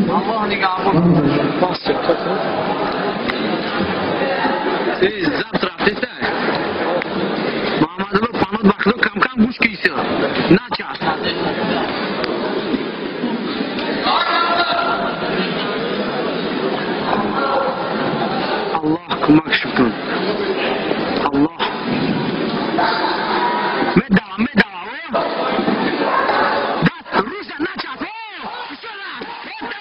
Allah nigahı. Завтра отдыхай. Мамадова панот бахло кам-кам гуш кийся. На час. Allah kumak şükür. Allah. Medava o. Das Rusya na час. Еще раз.